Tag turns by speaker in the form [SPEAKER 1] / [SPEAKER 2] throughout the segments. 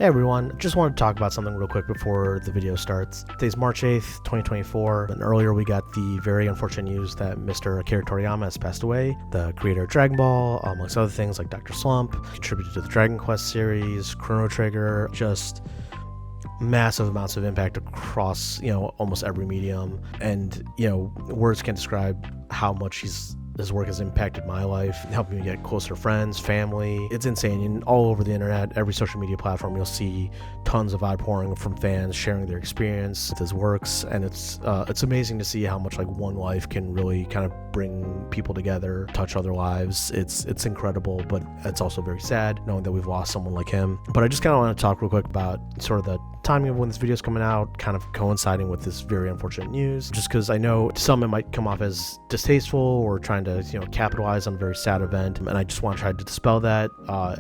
[SPEAKER 1] Hey everyone, just wanted to talk about something real quick before the video starts. Today's March 8th, 2024, and earlier we got the very unfortunate news that Mr. Akira Toriyama has passed away, the creator of Dragon Ball, amongst other things like Dr. Slump, contributed to the Dragon Quest series, Chrono Trigger, just massive amounts of impact across, almost every medium, and, words can't describe how much his work has impacted my life, helping me get closer friends, family. It's insane. And all over the internet, every social media platform, you'll see tons of outpouring from fans sharing their experience with his works, and it's amazing to see how much like one life can really kind of bring people together, touch other lives. It's incredible, but it's also very sad knowing that we've lost someone like him. But I just kind of want to talk real quick about sort of the timing of when this video is coming out, kind of coinciding with this very unfortunate news, just because I know to some it might come off as distasteful or trying to capitalize on a very sad event, and I just want to try to dispel that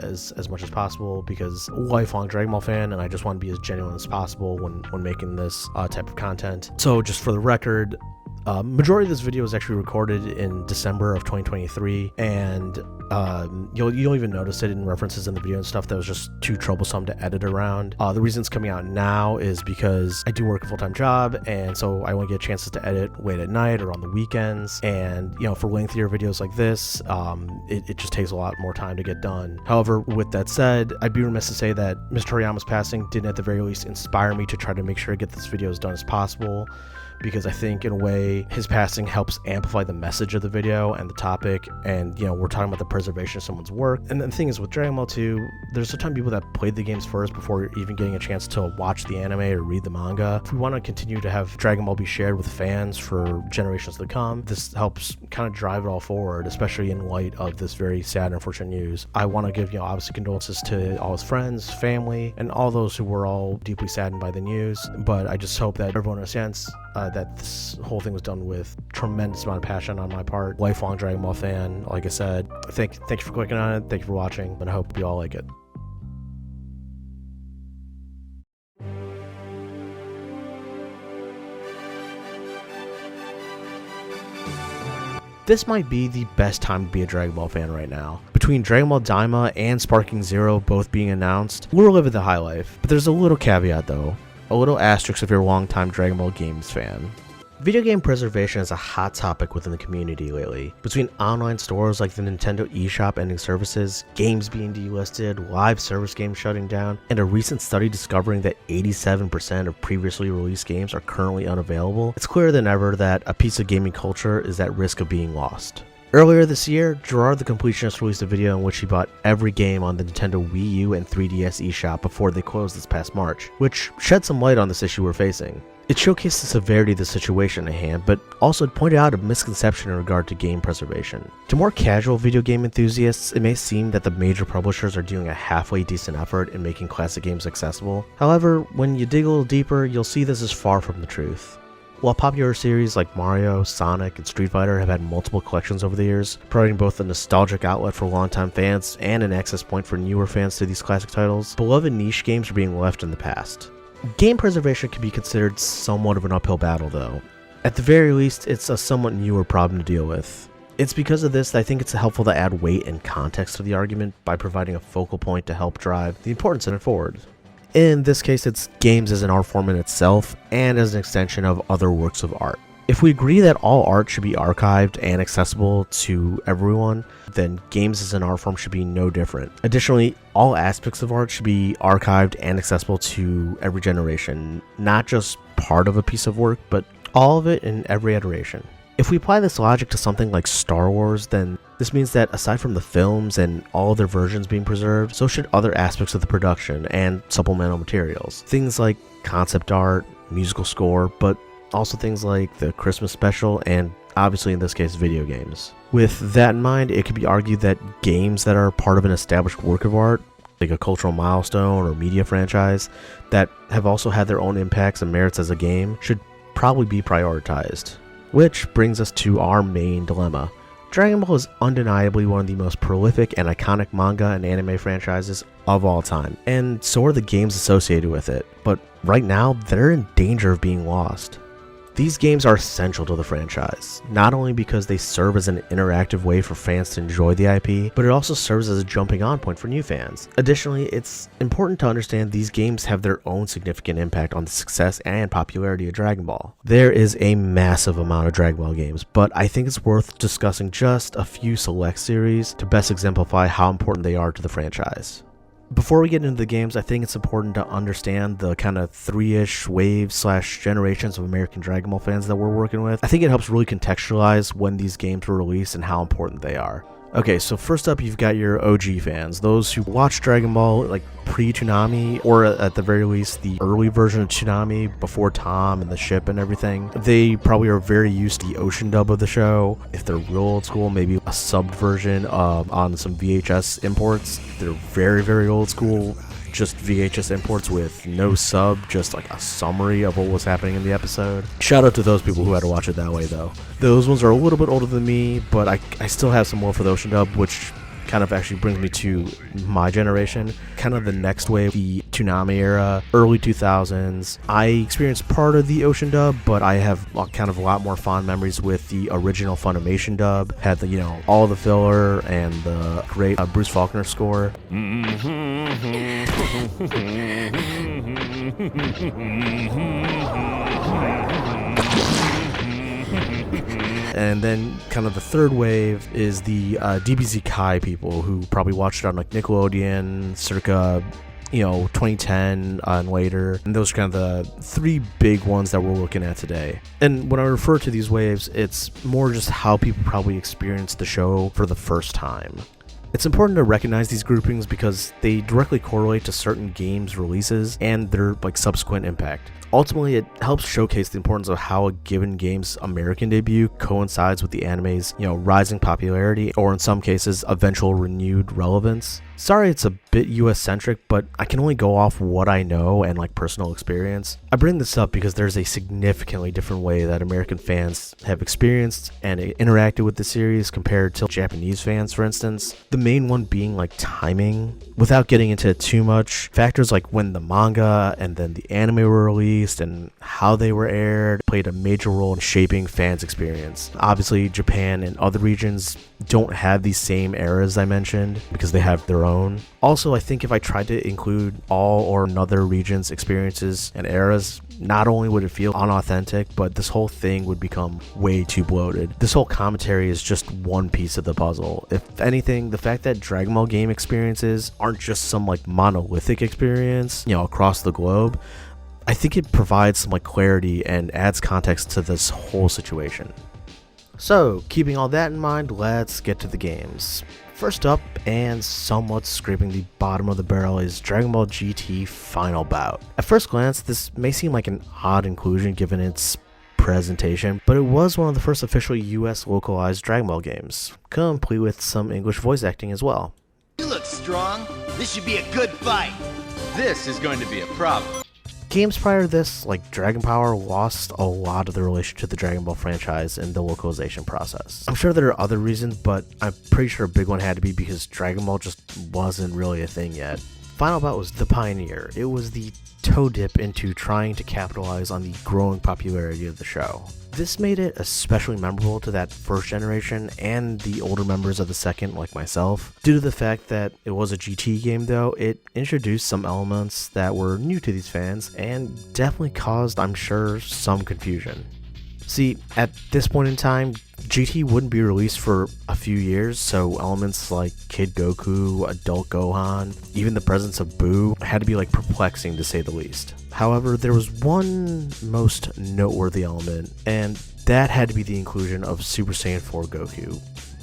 [SPEAKER 1] as much as possible, because lifelong Dragon Ball fan, and I just want to be as genuine as possible when making this type of content. So just for the record, majority of this video was actually recorded in December of 2023, and you'll even notice it in references in the video and stuff that was just too troublesome to edit around. The reason it's coming out now is because I do work a full-time job, and so I only get chances to edit late at night or on the weekends, and for lengthier videos like this, it just takes a lot more time to get done. However, with that said, I'd be remiss to say that Mr. Toriyama's passing didn't at the very least inspire me to try to make sure to get this video as done as possible, because I think in a way his passing helps amplify the message of the video and the topic, and we're talking about the preservation of someone's work. And the thing is, with Dragon Ball 2, there's a ton of people that played the games first before even getting a chance to watch the anime or read the manga. If we want to continue to have Dragon Ball be shared with fans for generations to come, this helps kind of drive it all forward, especially in light of this very sad and unfortunate news. I want to give obviously condolences to all his friends, family, and all those who were all deeply saddened by the news, but I just hope that everyone understands that this whole thing was done with tremendous amount of passion on my part. Lifelong Dragon Ball fan, like I said. Thank you for clicking on it, thank you for watching, and I hope you all like it. This might be the best time to be a Dragon Ball fan right now. Between Dragon Ball Daima and Sparking Zero both being announced, we're living the high life. But there's a little caveat though. A little asterisk if you're a longtime Dragon Ball games fan. Video game preservation is a hot topic within the community lately. Between online stores like the Nintendo eShop ending services, games being delisted, live service games shutting down, and a recent study discovering that 87% of previously released games are currently unavailable, it's clearer than ever that a piece of gaming culture is at risk of being lost. Earlier this year, Gerard the Completionist released a video in which he bought every game on the Nintendo Wii U and 3DS eShop before they closed this past March, which shed some light on this issue we're facing. It showcased the severity of the situation at hand, but also pointed out a misconception in regard to game preservation. To more casual video game enthusiasts, it may seem that the major publishers are doing a halfway decent effort in making classic games accessible. However, when you dig a little deeper, you'll see this is far from the truth. While popular series like Mario, Sonic, and Street Fighter have had multiple collections over the years, providing both a nostalgic outlet for longtime fans and an access point for newer fans to these classic titles, beloved niche games are being left in the past. Game preservation can be considered somewhat of an uphill battle though. At the very least, it's a somewhat newer problem to deal with. It's because of this that I think it's helpful to add weight and context to the argument by providing a focal point to help drive the importance of it forward. In this case, it's games as an art form in itself and as an extension of other works of art. If we agree that all art should be archived and accessible to everyone, then games as an art form should be no different. Additionally, all aspects of art should be archived and accessible to every generation, not just part of a piece of work, but all of it in every iteration. If we apply this logic to something like Star Wars, then this means that aside from the films and all their versions being preserved, so should other aspects of the production and supplemental materials. Things like concept art, musical score, but also things like the Christmas special and obviously in this case video games. With that in mind, it could be argued that games that are part of an established work of art, like a cultural milestone or media franchise, that have also had their own impacts and merits as a game, should probably be prioritized. Which brings us to our main dilemma. Dragon Ball is undeniably one of the most prolific and iconic manga and anime franchises of all time, and so are the games associated with it, but right now they're in danger of being lost. These games are essential to the franchise, not only because they serve as an interactive way for fans to enjoy the IP, but it also serves as a jumping on point for new fans. Additionally, it's important to understand these games have their own significant impact on the success and popularity of Dragon Ball. There is a massive amount of Dragon Ball games, but I think it's worth discussing just a few select series to best exemplify how important they are to the franchise. Before we get into the games, I think it's important to understand the kind of 3-ish waves / generations of American Dragon Ball fans that we're working with. I think it helps really contextualize when these games were released and how important they are. Okay, so first up, you've got your OG fans, those who watched Dragon Ball like pre-Toonami, or at the very least the early version of Toonami before Tom and the ship and everything. They probably are very used to the ocean dub of the show. If they're real old school, maybe a subbed version on some VHS imports. If they're very, very old school, just VHS imports with no sub, just like a summary of what was happening in the episode. Shout out to those people who had to watch it that way though. Those ones are a little bit older than me, but I still have some more for the ocean dub, which kind of actually brings me to my generation, kind of the next wave, the Toonami era, early 2000s. I experienced part of the ocean dub, but I have kind of a lot more fond memories with the original Funimation dub. Had the, all the filler and the great Bruce Faulkner score. And then kind of the third wave is the DBZ Kai people who probably watched it on like Nickelodeon circa 2010 and later. And those are kind of the three big ones that we're looking at today. And when I refer to these waves, it's more just how people probably experienced the show for the first time. It's important to recognize these groupings because they directly correlate to certain games' releases and their subsequent impact. Ultimately, it helps showcase the importance of how a given game's American debut coincides with the anime's, rising popularity, or in some cases, eventual renewed relevance. Sorry it's a bit US-centric, but I can only go off what I know and personal experience. I bring this up because there's a significantly different way that American fans have experienced and interacted with the series compared to Japanese fans, for instance. The main one being timing. Without getting into it too much, factors like when the manga and then the anime were released and how they were aired played a major role in shaping fans' experience. Obviously, Japan and other regions don't have these same eras I mentioned because they have their own. Also, I think if I tried to include all or another region's experiences and eras, not only would it feel unauthentic, but this whole thing would become way too bloated. This whole commentary is just one piece of the puzzle. If anything, the fact that Dragon Ball game experiences aren't just some monolithic experience, across the globe, I think it provides some clarity and adds context to this whole situation. So, keeping all that in mind, let's get to the games. First up, and somewhat scraping the bottom of the barrel, is Dragon Ball GT Final Bout. At first glance, this may seem like an odd inclusion given its presentation, but it was one of the first official US localized Dragon Ball games, complete with some English voice acting as well.
[SPEAKER 2] You look strong. This should be a good fight.
[SPEAKER 3] This is going to be a problem.
[SPEAKER 1] Games prior to this, like Dragon Power, lost a lot of the relation to the Dragon Ball franchise in the localization process. I'm sure there are other reasons, but I'm pretty sure a big one had to be because Dragon Ball just wasn't really a thing yet. Final Bout was the pioneer. It was the toe dip into trying to capitalize on the growing popularity of the show. This made it especially memorable to that first generation and the older members of the second, like myself. Due to the fact that it was a GT game though, it introduced some elements that were new to these fans and definitely caused, I'm sure, some confusion. See, at this point in time, GT wouldn't be released for a few years, so elements like Kid Goku, Adult Gohan, even the presence of Boo had to be perplexing to say the least. However, there was one most noteworthy element, and that had to be the inclusion of Super Saiyan 4 Goku,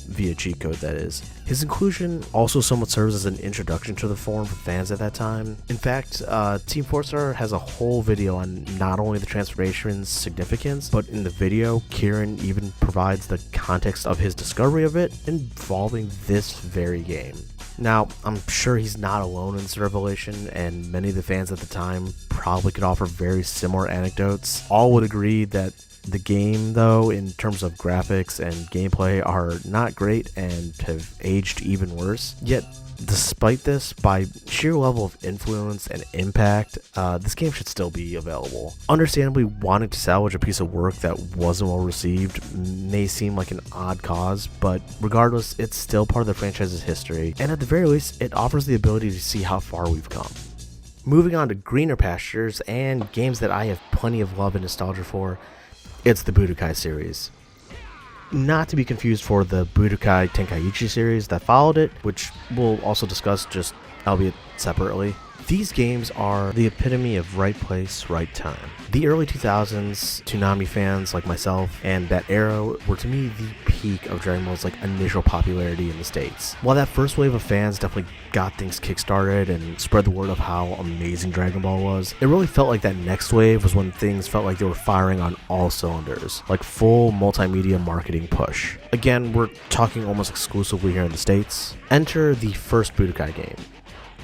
[SPEAKER 1] via cheat code that is. His inclusion also somewhat serves as an introduction to the form for fans at that time. In fact, Team 4-Star has a whole video on not only the transformation's significance, but in the video, Kieran even provides the context of his discovery of it involving this very game. Now, I'm sure he's not alone in this revelation, and many of the fans at the time probably could offer very similar anecdotes. All would agree that The game, though, in terms of graphics and gameplay, are not great and have aged even worse. Yet, despite this, by sheer level of influence and impact, this game should still be available. Understandably, wanting to salvage a piece of work that wasn't well received may seem like an odd cause, but regardless, it's still part of the franchise's history, and at the very least, it offers the ability to see how far we've come. Moving on to greener pastures and games that I have plenty of love and nostalgia for, it's the Budokai series. Not to be confused for the Budokai Tenkaichi series that followed it, which we'll also discuss, just albeit separately. These games are the epitome of right place, right time. The early 2000s, Toonami fans like myself and that era were to me the peak of Dragon Ball's initial popularity in the States. While that first wave of fans definitely got things kickstarted and spread the word of how amazing Dragon Ball was, it really felt like that next wave was when things felt like they were firing on all cylinders, like full multimedia marketing push. Again, we're talking almost exclusively here in the States. Enter the first Budokai game.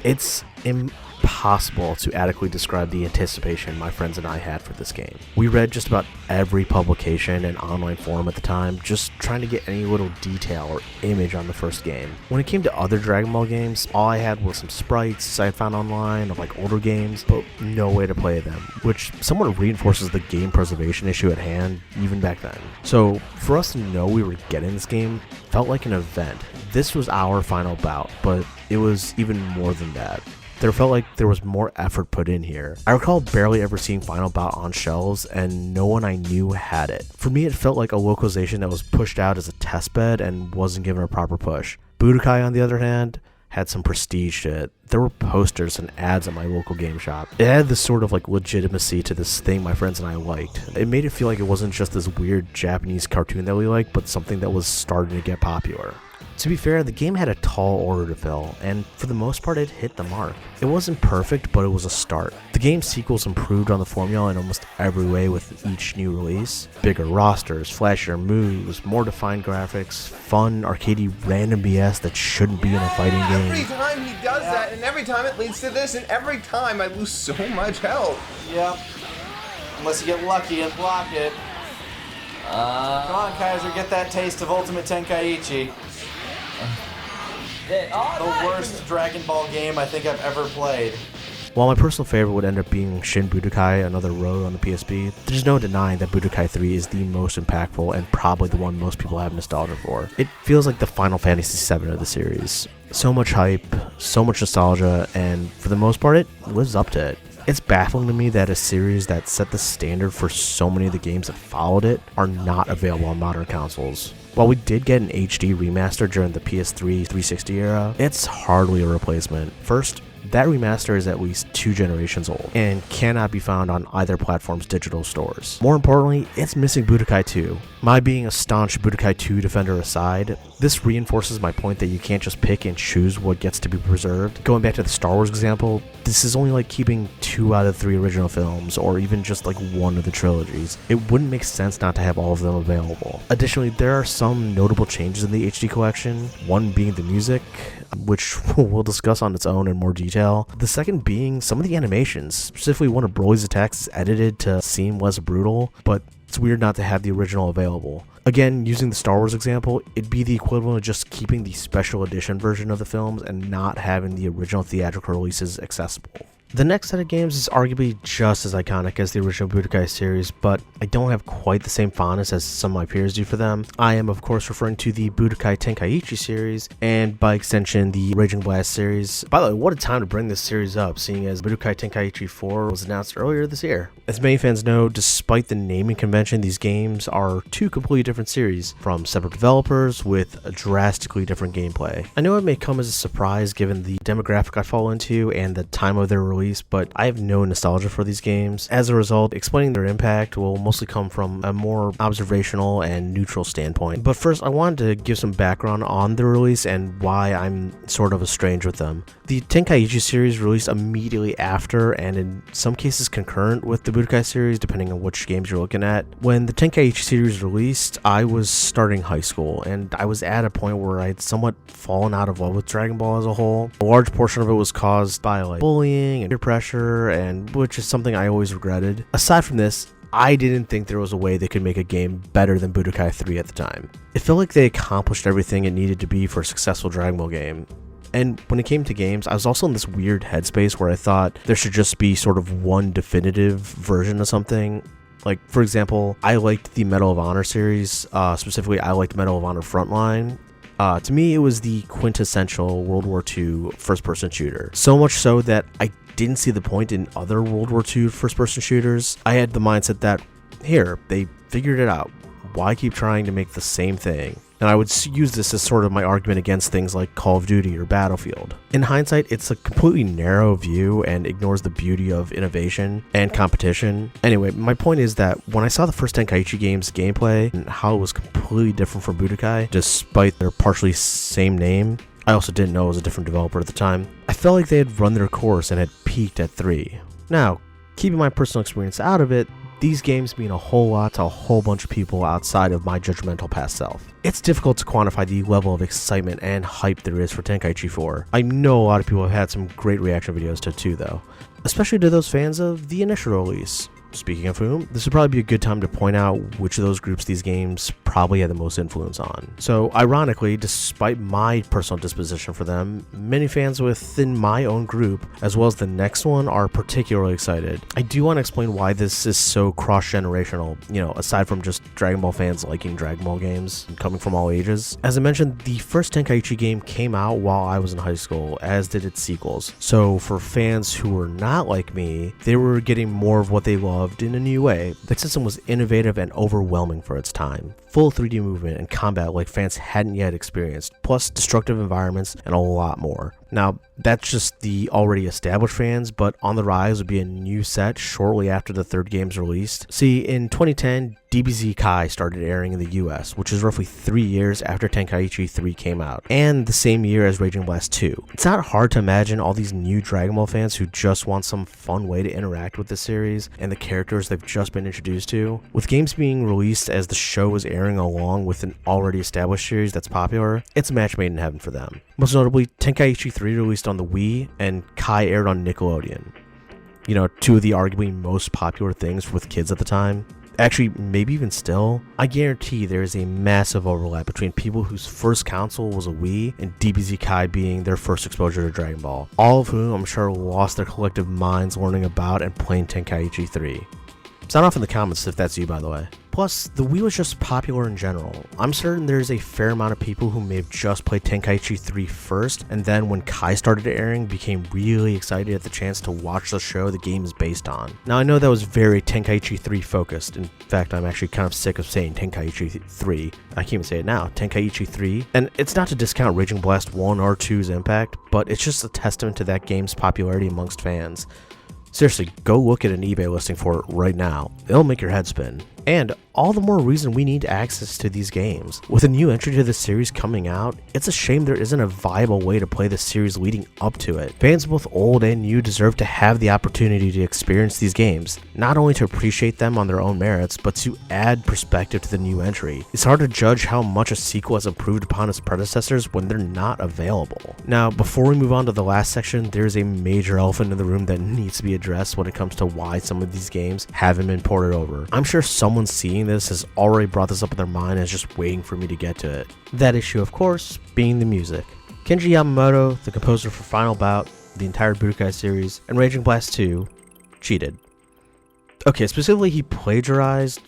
[SPEAKER 1] It's impossible to adequately describe the anticipation my friends and I had for this game. We read just about every publication and online forum at the time, just trying to get any little detail or image on the first game. When it came to other Dragon Ball games, all I had was some sprites I had found online of older games, but no way to play them, which somewhat reinforces the game preservation issue at hand even back then. So for us to know we were getting this game felt like an event. This was our final bout, but it was even more than that. There felt like there was more effort put in here. I recall barely ever seeing Final Bout on shelves, and no one I knew had it. For me, it felt like a localization that was pushed out as a testbed and wasn't given a proper push. Budokai, on the other hand, had some prestige to it. There were posters and ads at my local game shop. It had this sort of legitimacy to this thing my friends and I liked. It made it feel like it wasn't just this weird Japanese cartoon that we liked, but something that was starting to get popular. To be fair, the game had a tall order to fill, and for the most part it hit the mark. It wasn't perfect, but it was a start. The game's sequels improved on the formula in almost every way with each new release. Bigger rosters, flashier moves, more defined graphics, fun, arcadey, random BS that shouldn't be in a fighting game.
[SPEAKER 4] Every time he does that, and every time it leads to this, and every time I lose so much health.
[SPEAKER 5] Yep. Unless you get lucky and block it. Come on, Kaiser, get that taste of Ultimate Tenkaichi. The worst Dragon Ball game I think I've ever played.
[SPEAKER 1] While my personal favorite would end up being Shin Budokai, Another Road on the PSP, there's no denying that Budokai 3 is the most impactful and probably the one most people have nostalgia for. It feels like the Final Fantasy VII of the series. So much hype, so much nostalgia, and for the most part it lives up to it. It's baffling to me that a series that set the standard for so many of the games that followed it are not available on modern consoles. While we did get an HD remaster during the PS3 360 era, it's hardly a replacement. First, that remaster is at least 2 generations old and cannot be found on either platform's digital stores. More importantly, it's missing Budokai 2. My being a staunch Budokai 2 defender aside, this reinforces my point that you can't just pick and choose what gets to be preserved. Going back to the Star Wars example, this is only like keeping 2 out of 3 original films, or even just like 1 of the trilogies. It wouldn't make sense not to have all of them available. Additionally, there are some notable changes in the HD collection, one being the music, which we'll discuss on its own in more detail. The second being some of the animations, specifically one of Broly's attacks is edited to seem less brutal, but it's weird not to have the original available. Again, using the Star Wars example, it'd be the equivalent of just keeping the special edition version of the films and not having the original theatrical releases accessible. The next set of games is arguably just as iconic as the original Budokai series, but I don't have quite the same fondness as some of my peers do for them. I am of course referring to the Budokai Tenkaichi series, and by extension the Raging Blast series. By the way, what a time to bring this series up, seeing as Budokai Tenkaichi 4 was announced earlier this year. As many fans know, despite the naming convention, these games are 2 completely different series, from separate developers with a drastically different gameplay. I know it may come as a surprise given the demographic I fall into and the time of their release, but I have no nostalgia for these games. As a result, explaining their impact will mostly come from a more observational and neutral standpoint. But first, I wanted to give some background on the release and why I'm sort of estranged with them. The Tenkaichi series released immediately after, and in some cases concurrent with the Budokai series, depending on which games you're looking at. When the Tenkaichi series released, I was starting high school, and I was at a point where I had somewhat fallen out of love with Dragon Ball as a whole. A large portion of it was caused by bullying and peer pressure, and which is something I always regretted. Aside from this, I didn't think there was a way they could make a game better than Budokai 3 at the time. It felt like they accomplished everything it needed to be for a successful Dragon Ball game. And when it came to games, I was also in this weird headspace where I thought there should just be sort of one definitive version of something. Like, for example, I liked the Medal of Honor series, specifically I liked Medal of Honor Frontline. To me, it was the quintessential World War II first-person shooter. So much so that I didn't see the point in other World War II first-person shooters. I had the mindset that, here, they figured it out. Why keep trying to make the same thing? And I would use this as sort of my argument against things like Call of Duty or Battlefield. In hindsight, it's a completely narrow view and ignores the beauty of innovation and competition. Anyway, my point is that when I saw the first Tenkaichi game's gameplay and how it was completely different from Budokai, despite their partially same name, I also didn't know it was a different developer at the time, I felt like they had run their course and had peaked at 3. Now, keeping my personal experience out of it, these games mean a whole lot to a whole bunch of people outside of my judgmental past self. It's difficult to quantify the level of excitement and hype there is for Tenkaichi 4. I know a lot of people have had some great reaction videos to it too though, especially to those fans of the initial release. Speaking of whom, this would probably be a good time to point out which of those groups these games probably had the most influence on. So ironically, despite my personal disposition for them, many fans within my own group, as well as the next one, are particularly excited. I do want to explain why this is so cross-generational, aside from just Dragon Ball fans liking Dragon Ball games and coming from all ages. As I mentioned, the first Tenkaichi game came out while I was in high school, as did its sequels. So for fans who were not like me, they were getting more of what they loved in a new way. The system was innovative and overwhelming for its time. Full 3D movement and combat like fans hadn't yet experienced, plus destructive environments and a lot more. Now, that's just the already established fans, but on the rise would be a new set shortly after the third game's released. See, in 2010, DBZ Kai started airing in the US, which is roughly 3 years after Tenkaichi 3 came out, and the same year as Raging Blast 2. It's not hard to imagine all these new Dragon Ball fans who just want some fun way to interact with the series and the characters they've just been introduced to. With games being released as the show is airing along with an already established series that's popular, it's a match made in heaven for them. Most notably, Tenkaichi 3 released on the Wii, and Kai aired on Nickelodeon. Two of the arguably most popular things with kids at the time. Actually, maybe even still. I guarantee there is a massive overlap between people whose first console was a Wii and DBZ Kai being their first exposure to Dragon Ball. All of whom I'm sure lost their collective minds learning about and playing Tenkaichi 3. Sound off in the comments if that's you, by the way. Plus, the Wii was just popular in general. I'm certain there's a fair amount of people who may have just played Tenkaichi 3 first, and then when Kai started airing, became really excited at the chance to watch the show the game is based on. Now, I know that was very Tenkaichi 3 focused. In fact, I'm actually kind of sick of saying Tenkaichi 3. I can't even say it now. Tenkaichi 3. And it's not to discount Raging Blast 1 or 2's impact, but it's just a testament to that game's popularity amongst fans. Seriously, go look at an eBay listing for it right now. It'll make your head spin. And all the more reason we need access to these games. With a new entry to the series coming out, it's a shame there isn't a viable way to play the series leading up to it. Fans both old and new deserve to have the opportunity to experience these games, not only to appreciate them on their own merits, but to add perspective to the new entry. It's hard to judge how much a sequel has improved upon its predecessors when they're not available. Now, before we move on to the last section, there's a major elephant in the room that needs to be addressed when it comes to why some of these games haven't been ported over. I'm sure someone seeing this has already brought this up in their mind and is just waiting for me to get to it. That issue, of course, being the music. Kenji Yamamoto, the composer for Final Bout, the entire Budokai series, and Raging Blast 2, cheated. Okay, specifically he plagiarized.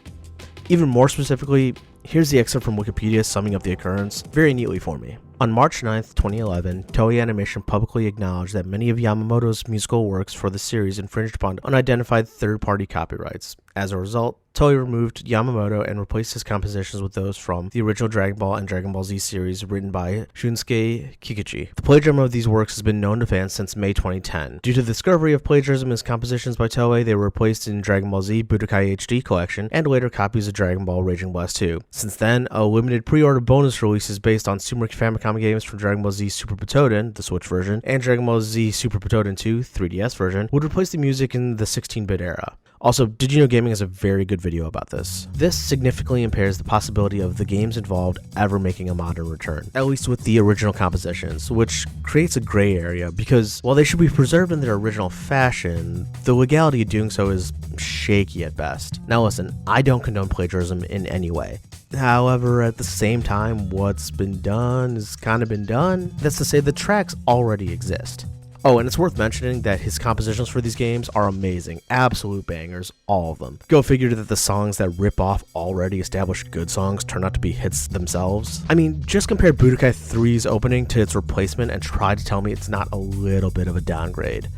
[SPEAKER 1] Even more specifically, here's the excerpt from Wikipedia summing up the occurrence very neatly for me. On March 9th, 2011, Toei Animation publicly acknowledged that many of Yamamoto's musical works for the series infringed upon unidentified third-party copyrights. As a result, Toei removed Yamamoto and replaced his compositions with those from the original Dragon Ball and Dragon Ball Z series written by Shunsuke Kikuchi. The plagiarism of these works has been known to fans since May 2010. Due to the discovery of plagiarism in his compositions by Toei, they were replaced in Dragon Ball Z Budokai HD Collection and later copies of Dragon Ball Raging Blast 2. Since then, a limited pre-order bonus release is based on Super Famicom games from Dragon Ball Z Super Butoden, the Switch version, and Dragon Ball Z Super Butoden 2 3DS version, would replace the music in the 16-bit era. Also, Did You Know Gaming has a very good video about this. This significantly impairs the possibility of the games involved ever making a modern return, at least with the original compositions, which creates a gray area because while they should be preserved in their original fashion, the legality of doing so is shaky at best. Now listen, I don't condone plagiarism in any way. However, at the same time, what's been done has kind of been done. That's to say, the tracks already exist. Oh, and it's worth mentioning that his compositions for these games are amazing, absolute bangers, all of them. Go figure that the songs that rip off already established good songs turn out to be hits themselves. I mean, just compare Budokai 3's opening to its replacement and try to tell me it's not a little bit of a downgrade.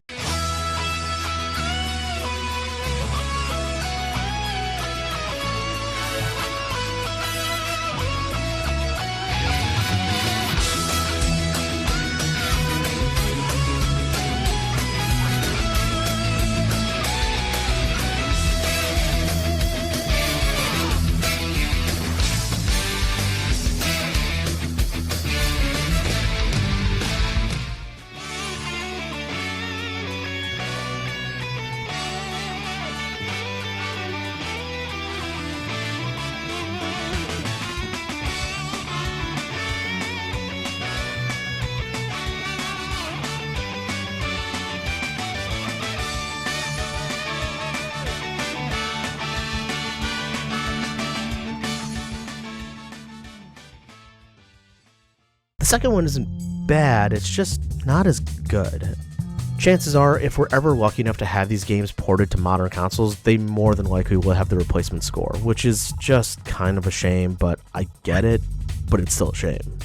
[SPEAKER 1] The second one isn't bad, it's just not as good. Chances are, if we're ever lucky enough to have these games ported to modern consoles, they more than likely will have the replacement score, which is just kind of a shame, but I get it, but it's still a shame.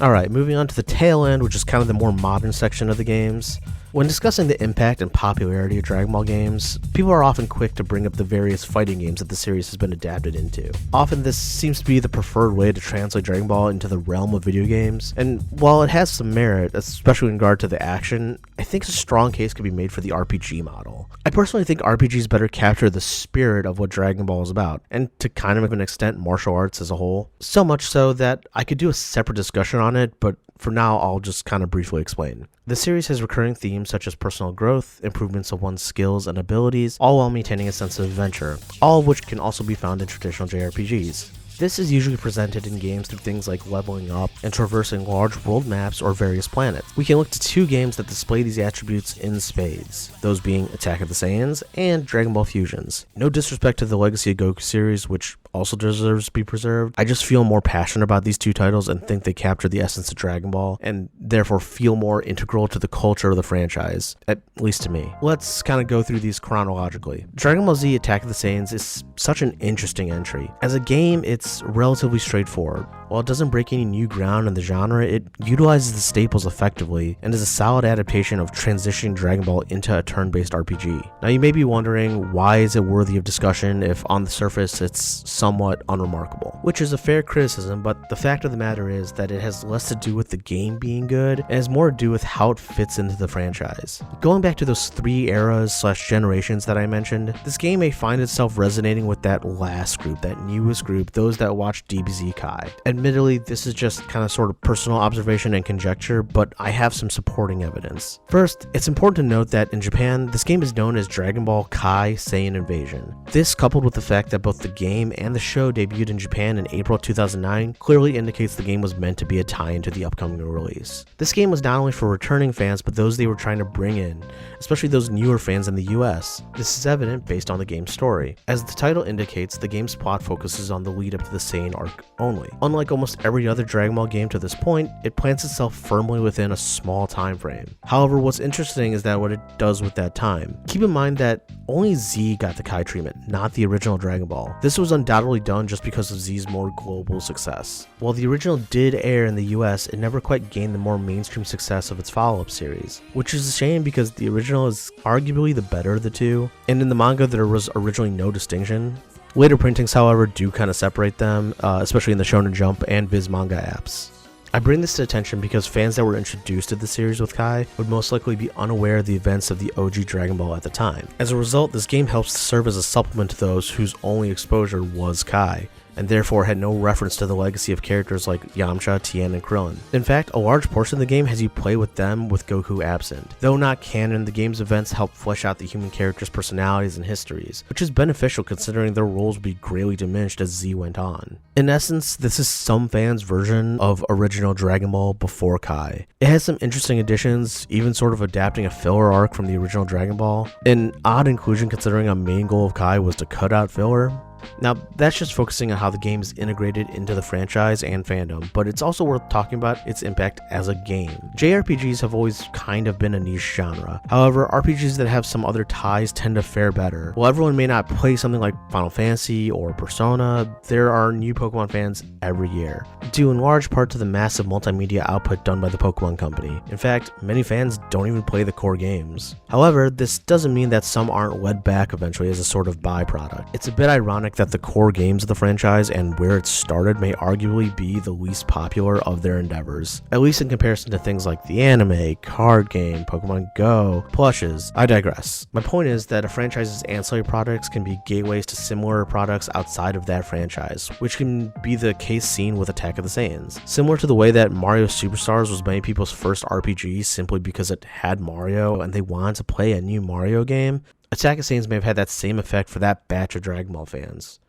[SPEAKER 1] Alright, moving on to the tail end, which is kind of the more modern section of the games. When discussing the impact and popularity of Dragon Ball games, people are often quick to bring up the various fighting games that the series has been adapted into. Often this seems to be the preferred way to translate Dragon Ball into the realm of video games, and while it has some merit, especially in regard to the action, I think a strong case could be made for the RPG model. I personally think RPGs better capture the spirit of what Dragon Ball is about, and to kind of an extent martial arts as a whole. So much so that I could do a separate discussion on it, but for now I'll just kind of briefly explain. The series has recurring themes such as personal growth, improvements of one's skills and abilities, all while maintaining a sense of adventure, all of which can also be found in traditional JRPGs. This is usually presented in games through things like leveling up and traversing large world maps or various planets. We can look to two games that display these attributes in spades, those being Attack of the Saiyans and Dragon Ball Fusions. No disrespect to the Legacy of Goku series, which also deserves to be preserved. I just feel more passionate about these two titles and think they capture the essence of Dragon Ball and therefore feel more integral to the culture of the franchise, at least to me. Let's kind of go through these chronologically. Dragon Ball Z Attack of the Saiyans is such an interesting entry. As a game, it's relatively straightforward. While it doesn't break any new ground in the genre, it utilizes the staples effectively and is a solid adaptation of transitioning Dragon Ball into a turn-based RPG. Now you may be wondering, why is it worthy of discussion if on the surface it's somewhat unremarkable? Which is a fair criticism, but the fact of the matter is that it has less to do with the game being good and has more to do with how it fits into the franchise. Going back to those three eras/generations that I mentioned, this game may find itself resonating with that last group, that newest group, those that watched DBZ Kai. Admittedly, this is just kind of sort of personal observation and conjecture, but I have some supporting evidence. First, it's important to note that in Japan, this game is known as Dragon Ball Kai Saiyan Invasion. This, coupled with the fact that both the game and the show debuted in Japan in April 2009, clearly indicates the game was meant to be a tie-in to the upcoming release. This game was not only for returning fans, but those they were trying to bring in, especially those newer fans in the US. This is evident based on the game's story. As the title indicates, the game's plot focuses on the lead up to the Saiyan arc only. Unlike almost every other Dragon Ball game to this point, it plants itself firmly within a small time frame. However, what's interesting is that what it does with that time. Keep in mind that only Z got the Kai treatment, not the original Dragon Ball. This was undoubtedly done just because of Z's more global success. While the original did air in the US, it never quite gained the more mainstream success of its follow-up series, which is a shame because the original is arguably the better of the two, and in the manga there was originally no distinction. Later printings, however, do kind of separate them, especially in the Shonen Jump and Viz manga apps. I bring this to attention because fans that were introduced to the series with Kai would most likely be unaware of the events of the OG Dragon Ball at the time. As a result, this game helps to serve as a supplement to those whose only exposure was Kai. and therefore had no reference to the legacy of characters like Yamcha, Tien, and Krillin. In fact, a large portion of the game has you play with them with Goku absent. Though not canon, the game's events help flesh out the human characters' personalities and histories, which is beneficial considering their roles would be greatly diminished as Z went on. In essence, this is some fans' version of original Dragon Ball before Kai. It has some interesting additions, even sort of adapting a filler arc from the original Dragon Ball, an odd inclusion considering a main goal of Kai was to cut out filler. Now, that's just focusing on how the game is integrated into the franchise and fandom, but it's also worth talking about its impact as a game. JRPGs have always kind of been a niche genre. However, RPGs that have some other ties tend to fare better. While everyone may not play something like Final Fantasy or Persona, there are new Pokemon fans every year, due in large part to the massive multimedia output done by the Pokemon Company. In fact, many fans don't even play the core games. However, this doesn't mean that some aren't led back eventually as a sort of byproduct. It's a bit ironic that the core games of the franchise and where it started may arguably be the least popular of their endeavors, at least in comparison to things like the anime, card game, Pokemon Go, plushes. I digress. My point is that a franchise's ancillary products can be gateways to similar products outside of that franchise, which can be the case seen with Attack of the Saiyans. Similar to the way that Mario Superstars was many people's first RPG simply because it had Mario and they wanted to play a new Mario game, Attack of Saiyans may have had that same effect for that batch of Dragon Ball fans.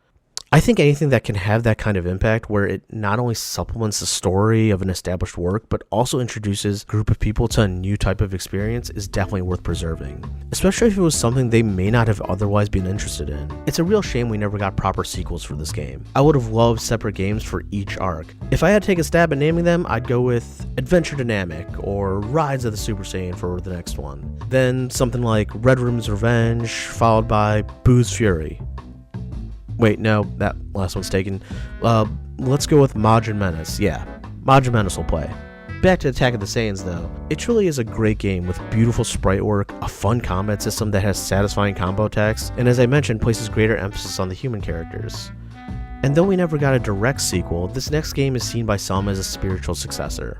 [SPEAKER 1] I think anything that can have that kind of impact where it not only supplements the story of an established work, but also introduces a group of people to a new type of experience is definitely worth preserving, especially if it was something they may not have otherwise been interested in. It's a real shame we never got proper sequels for this game. I would have loved separate games for each arc. If I had to take a stab at naming them, I'd go with Adventure Dynamic or Rise of the Super Saiyan for the next one. Then something like Red Room's Revenge, followed by Boo's Fury. Wait, no, that last one's taken. Let's go with Majin Menace. Yeah, Majin Menace will play. Back to Attack of the Saiyans though. It truly is a great game with beautiful sprite work, a fun combat system that has satisfying combo attacks, and as I mentioned, places greater emphasis on the human characters. And though we never got a direct sequel, this next game is seen by some as a spiritual successor.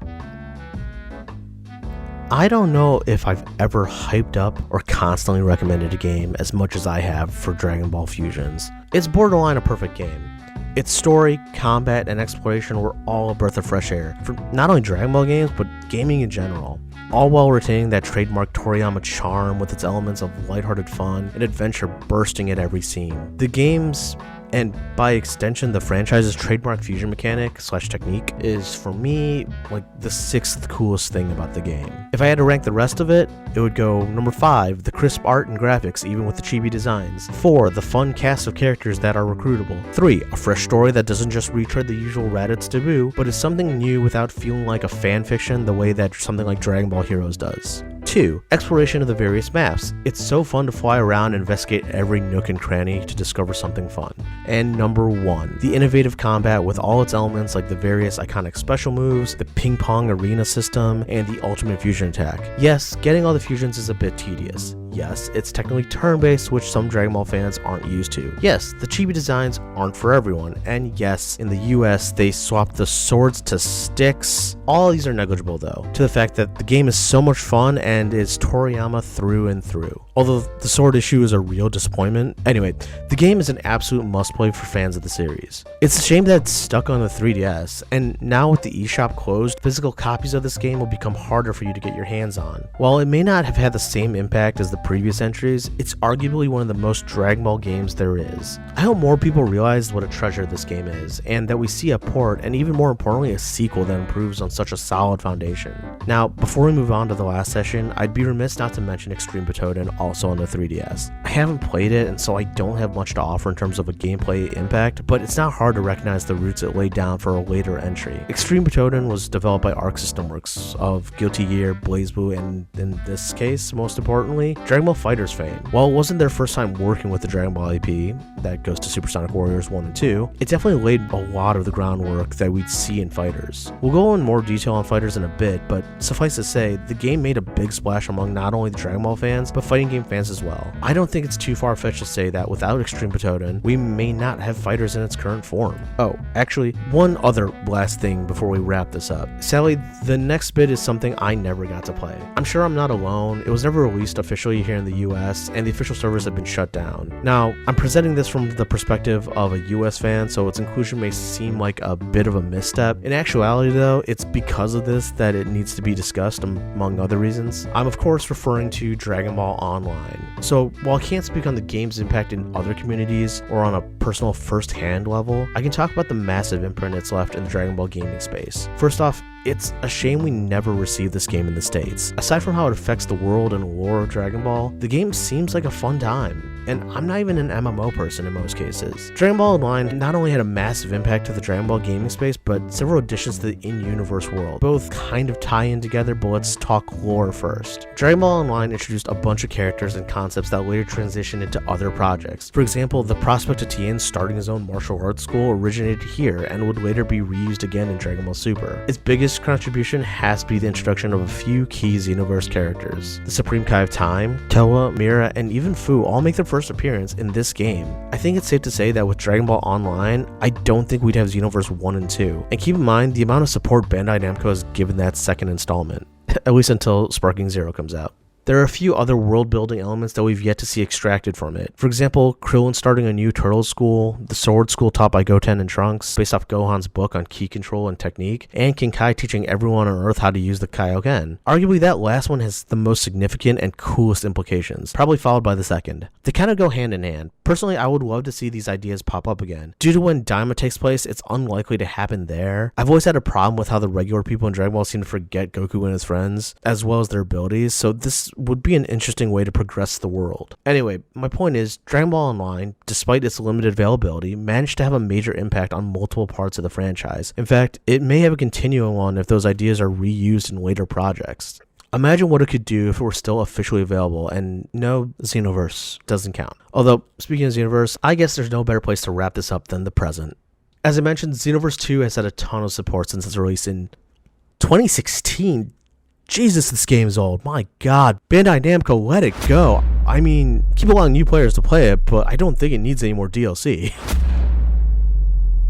[SPEAKER 1] I don't know if I've ever hyped up or constantly recommended a game as much as I have for Dragon Ball Fusions. It's borderline a perfect game. Its story, combat, and exploration were all a breath of fresh air for not only Dragon Ball games, but gaming in general, all while retaining that trademark Toriyama charm with its elements of lighthearted fun and adventure bursting at every seam. The game's, and by extension the franchise's trademark fusion mechanic / technique is, for me, like the 6th coolest thing about the game. If I had to rank the rest of it, it would go number 5, the crisp art and graphics even with the chibi designs, 4, the fun cast of characters that are recruitable, 3, a fresh story that doesn't just retread the usual Raditz taboo, but is something new without feeling like a fanfiction the way that something like Dragon Ball Heroes does. 2. Exploration of the various maps. It's so fun to fly around and investigate every nook and cranny to discover something fun. And number 1. The innovative combat with all its elements like the various iconic special moves, the ping pong arena system, and the ultimate fusion attack. Yes, getting all the fusions is a bit tedious. Yes, it's technically turn-based, which some Dragon Ball fans aren't used to. Yes, the chibi designs aren't for everyone, and yes, in the US, they swapped the swords to sticks. All these are negligible though, to the fact that the game is so much fun and is Toriyama through and through. Although the sword issue is a real disappointment. Anyway, the game is an absolute must-play for fans of the series. It's a shame that it's stuck on the 3DS, and now with the eShop closed, physical copies of this game will become harder for you to get your hands on. While it may not have had the same impact as the previous entries, it's arguably one of the most Dragon Ball games there is. I hope more people realize what a treasure this game is, and that we see a port, and even more importantly, a sequel that improves on such a solid foundation. Now, before we move on to the last session, I'd be remiss not to mention Extreme Butoden, also on the 3DS. I haven't played it, and so I don't have much to offer in terms of a gameplay impact, but it's not hard to recognize the roots it laid down for a later entry. Extreme Butoden was developed by Arc System Works of Guilty Gear, BlazBlue, and in this case, most importantly, Dragon Ball FighterZ fame. While it wasn't their first time working with the Dragon Ball IP, that goes to Supersonic Warriors 1 and 2, it definitely laid a lot of the groundwork that we'd see in FighterZ. We'll go in more detail on FighterZ in a bit, but suffice to say, the game made a big splash among not only the Dragon Ball fans, but fighting game fans as well. I don't think it's too far-fetched to say that without Extreme Butoden, we may not have FighterZ in its current form. Oh, actually, one other last thing before we wrap this up. Sadly, the next bit is something I never got to play. I'm sure I'm not alone. It was never released officially here in the US, and the official servers have been shut down. Now, I'm presenting this from the perspective of a US fan, so its inclusion may seem like a bit of a misstep. In actuality though, it's because of this that it needs to be discussed, among other reasons. I'm of course referring to Dragon Ball Online. So while I can't speak on the game's impact in other communities or on a personal first-hand level, I can talk about the massive imprint it's left in the Dragon Ball gaming space. First off, it's a shame we never received this game in the States. Aside from how it affects the world and lore of Dragon Ball, the game seems like a fun time, and I'm not even an MMO person in most cases. Dragon Ball Online not only had a massive impact to the Dragon Ball gaming space, but several additions to the in-universe world. Both kind of tie in together, but let's talk lore first. Dragon Ball Online introduced a bunch of characters and concepts that later transitioned into other projects. For example, the prospect of Tien starting his own martial arts school originated here and would later be reused again in Dragon Ball Super. Its biggest contribution has to be the introduction of a few key Xenoverse characters. The Supreme Kai of Time, Toa, Mira, and even Fu all make their first appearance in this game. I think it's safe to say that with Dragon Ball Online, I don't think we'd have Xenoverse 1 and 2. And keep in mind the amount of support Bandai Namco has given that second installment, at least until Sparking Zero comes out. There are a few other world-building elements that we've yet to see extracted from it. For example, Krillin starting a new turtle school, the sword school taught by Goten and Trunks, based off Gohan's book on ki control and technique, and King Kai teaching everyone on Earth how to use the Kaioken. Arguably, that last one has the most significant and coolest implications, probably followed by the second. They kind of go hand in hand. Personally, I would love to see these ideas pop up again. Due to when Daima takes place, it's unlikely to happen there. I've always had a problem with how the regular people in Dragon Ball seem to forget Goku and his friends, as well as their abilities, so this would be an interesting way to progress the world. Anyway, my point is, Dragon Ball Online, despite its limited availability, managed to have a major impact on multiple parts of the franchise. In fact, it may have a continuing one if those ideas are reused in later projects. Imagine what it could do if it were still officially available, and no, Xenoverse doesn't count. Although, speaking of Xenoverse, I guess there's no better place to wrap this up than the present. As I mentioned, Xenoverse 2 has had a ton of support since its release in 2016. Jesus, this game's old. My god. Bandai Namco, let it go. I mean, keep allowing new players to play it, but I don't think it needs any more DLC.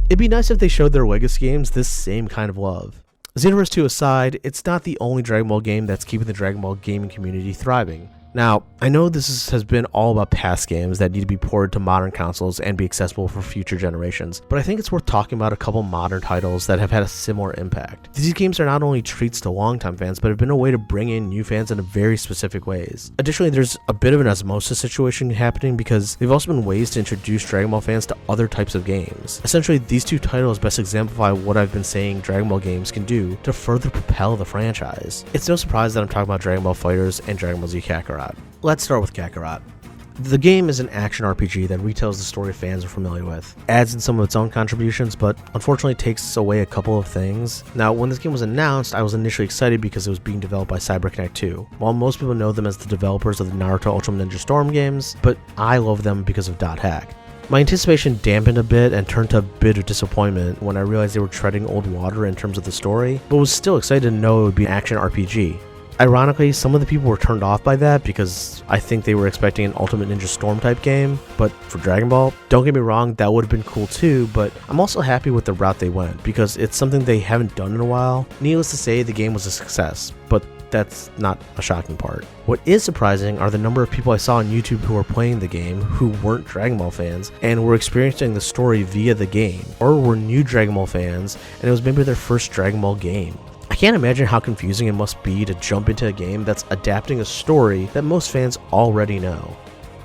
[SPEAKER 1] It'd be nice if they showed their legacy games this same kind of love. Xenoverse 2 aside, it's not the only Dragon Ball game that's keeping the Dragon Ball gaming community thriving. Now, I know this has been all about past games that need to be ported to modern consoles and be accessible for future generations, but I think it's worth talking about a couple modern titles that have had a similar impact. These games are not only treats to longtime fans, but have been a way to bring in new fans in very specific ways. Additionally, there's a bit of an osmosis situation happening because they've also been ways to introduce Dragon Ball fans to other types of games. Essentially, these two titles best exemplify what I've been saying Dragon Ball games can do to further propel the franchise. It's no surprise that I'm talking about Dragon Ball FighterZ and Dragon Ball Z Kakarot. Let's start with Kakarot. The game is an action RPG that retells the story fans are familiar with, adds in some of its own contributions, but unfortunately takes away a couple of things. Now, when this game was announced, I was initially excited because it was being developed by CyberConnect 2. While most people know them as the developers of the Naruto Ultra Ninja Storm games, but I love them because of .hack. My anticipation dampened a bit and turned to a bit of disappointment when I realized they were treading old water in terms of the story, but was still excited to know it would be an action RPG. Ironically, some of the people were turned off by that because I think they were expecting an Ultimate Ninja Storm type game, but for Dragon Ball, don't get me wrong, that would have been cool too, but I'm also happy with the route they went because it's something they haven't done in a while. Needless to say, the game was a success, but that's not a shocking part. What is surprising are the number of people I saw on YouTube who were playing the game who weren't Dragon Ball fans and were experiencing the story via the game, or were new Dragon Ball fans and it was maybe their first Dragon Ball game. I can't imagine how confusing it must be to jump into a game that's adapting a story that most fans already know.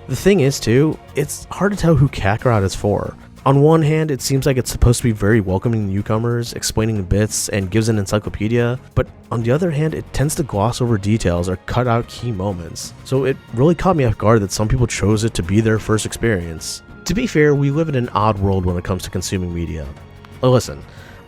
[SPEAKER 1] The thing is too, it's hard to tell who Kakarot is for. On one hand, it seems like it's supposed to be very welcoming to newcomers, explaining bits, and gives an encyclopedia, but on the other hand, it tends to gloss over details or cut out key moments. So it really caught me off guard that some people chose it to be their first experience. To be fair, we live in an odd world when it comes to consuming media. Listen,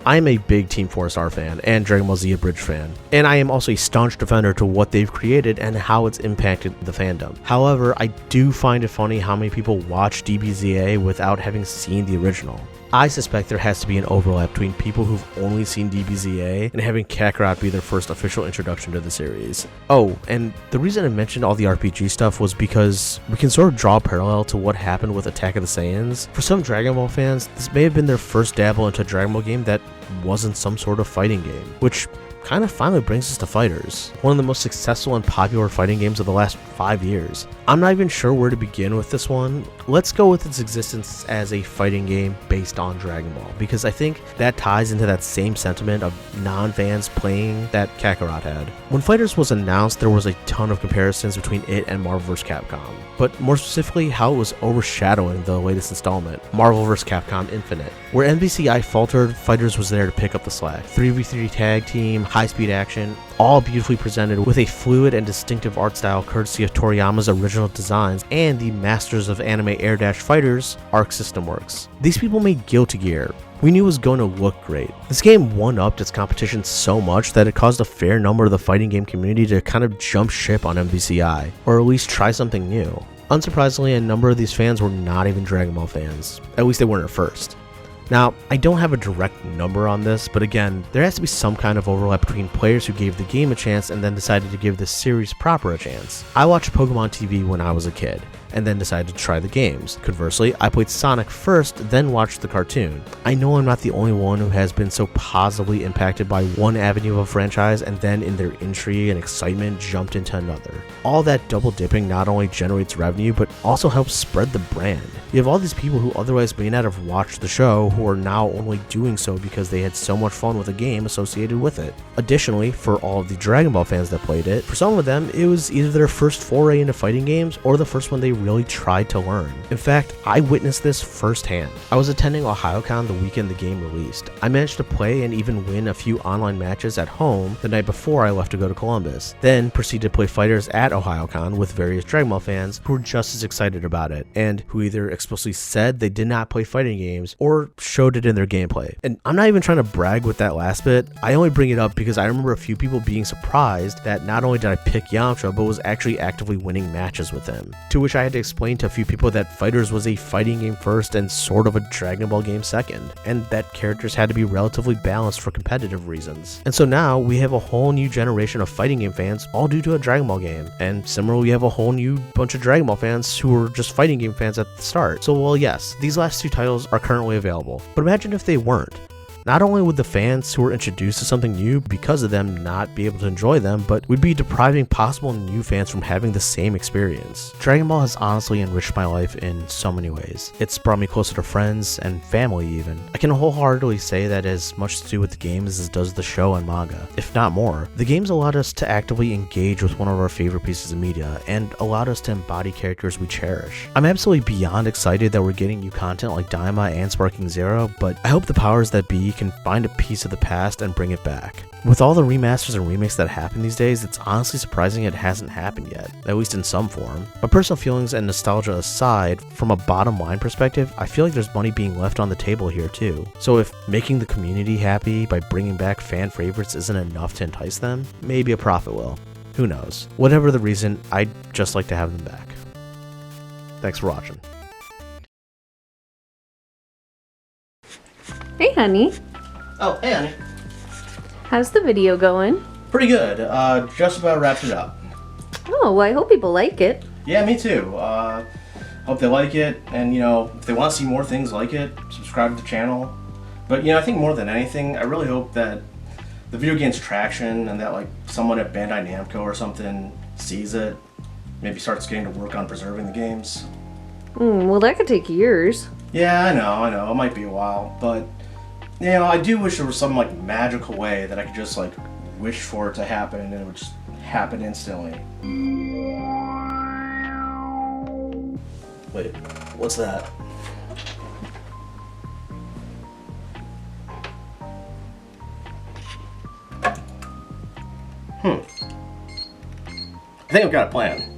[SPEAKER 1] I'm a big Team Forest R fan and Dragon Ball Z Abridged fan, and I am also a staunch defender to what they've created and how it's impacted the fandom. However, I do find it funny how many people watch DBZA without having seen the original. I suspect there has to be an overlap between people who've only seen DBZA and having Kakarot be their first official introduction to the series. Oh, and the reason I mentioned all the RPG stuff was because we can sort of draw a parallel to what happened with Attack of the Saiyans. For some Dragon Ball fans, this may have been their first dabble into a Dragon Ball game that wasn't some sort of fighting game, which kind of finally brings us to FighterZ, one of the most successful and popular fighting games of the last 5 years. I'm not even sure where to begin with this one. Let's go with its existence as a fighting game based on Dragon Ball, because I think that ties into that same sentiment of non-fans playing that Kakarot had. When FighterZ was announced, there was a ton of comparisons between it and Marvel vs. Capcom, but more specifically how it was overshadowing the latest installment, Marvel vs. Capcom Infinite. Where MVCI faltered, FighterZ was there to pick up the slack. 3v3 tag team, high-speed action, all beautifully presented with a fluid and distinctive art style courtesy of Toriyama's original designs and the masters of anime Air Dash Fighters, Arc System Works. These people made Guilty Gear. We knew it was going to look great. This game one-upped its competition so much that it caused a fair number of the fighting game community to kind of jump ship on MVCI, or at least try something new. Unsurprisingly, a number of these fans were not even Dragon Ball fans. At least they weren't at first. Now, I don't have a direct number on this, but again, there has to be some kind of overlap between players who gave the game a chance and then decided to give the series proper a chance. I watched Pokemon TV when I was a kid, and then decided to try the games. Conversely, I played Sonic first, then watched the cartoon. I know I'm not the only one who has been so positively impacted by one avenue of a franchise and then in their intrigue and excitement jumped into another. All that double dipping not only generates revenue, but also helps spread the brand. You have all these people who otherwise may not have watched the show who are now only doing so because they had so much fun with a game associated with it. Additionally, for all of the Dragon Ball fans that played it, for some of them, it was either their first foray into fighting games or the first one they really tried to learn. In fact, I witnessed this firsthand. I was attending OhioCon the weekend the game released. I managed to play and even win a few online matches at home the night before I left to go to Columbus, then proceeded to play FighterZ at OhioCon with various Dragon Ball fans who were just as excited about it, and who either explicitly said they did not play fighting games or showed it in their gameplay. And I'm not even trying to brag with that last bit, I only bring it up because I remember a few people being surprised that not only did I pick Yamcha, but was actually actively winning matches with him. To which I had to explain to a few people that FighterZ was a fighting game first and sort of a Dragon Ball game second, and that characters had to be relatively balanced for competitive reasons. And so now we have a whole new generation of fighting game fans all due to a Dragon Ball game, and similarly we have a whole new bunch of Dragon Ball fans who were just fighting game fans at the start. So well, yes, these last two titles are currently available, but imagine if they weren't. Not only would the fans who were introduced to something new because of them not be able to enjoy them, but we'd be depriving possible new fans from having the same experience. Dragon Ball has honestly enriched my life in so many ways. It's brought me closer to friends and family even. I can wholeheartedly say that as much to do with the games as it does the show and manga, if not more. The games allowed us to actively engage with one of our favorite pieces of media and allowed us to embody characters we cherish. I'm absolutely beyond excited that we're getting new content like Daima and Sparking Zero, but I hope the powers that be can find a piece of the past and bring it back. With all the remasters and remakes that happen these days, it's honestly surprising it hasn't happened yet, at least in some form. My personal feelings and nostalgia aside, from a bottom line perspective, I feel like there's money being left on the table here too. So if making the community happy by bringing back fan favorites isn't enough to entice them, maybe a profit will. Who knows? Whatever the reason, I'd just like to have them back. Thanks for watching.
[SPEAKER 6] Hey honey,
[SPEAKER 1] Oh, hey honey.
[SPEAKER 6] how's the video going?
[SPEAKER 1] Pretty good. Just about wrapped it up.
[SPEAKER 6] Oh, well, I hope people like it.
[SPEAKER 1] Yeah, me too. Hope they like it, and if they want to see more things like it, subscribe to the channel. But I think more than anything, I really hope that the video gains traction and that someone at Bandai Namco or something sees it, maybe starts getting to work on preserving the games.
[SPEAKER 6] Well, that could take years.
[SPEAKER 1] Yeah, I know, it might be a while, but I do wish there was some magical way that I could just wish for it to happen and it would just happen instantly. Wait, what's that? I think I've got a plan.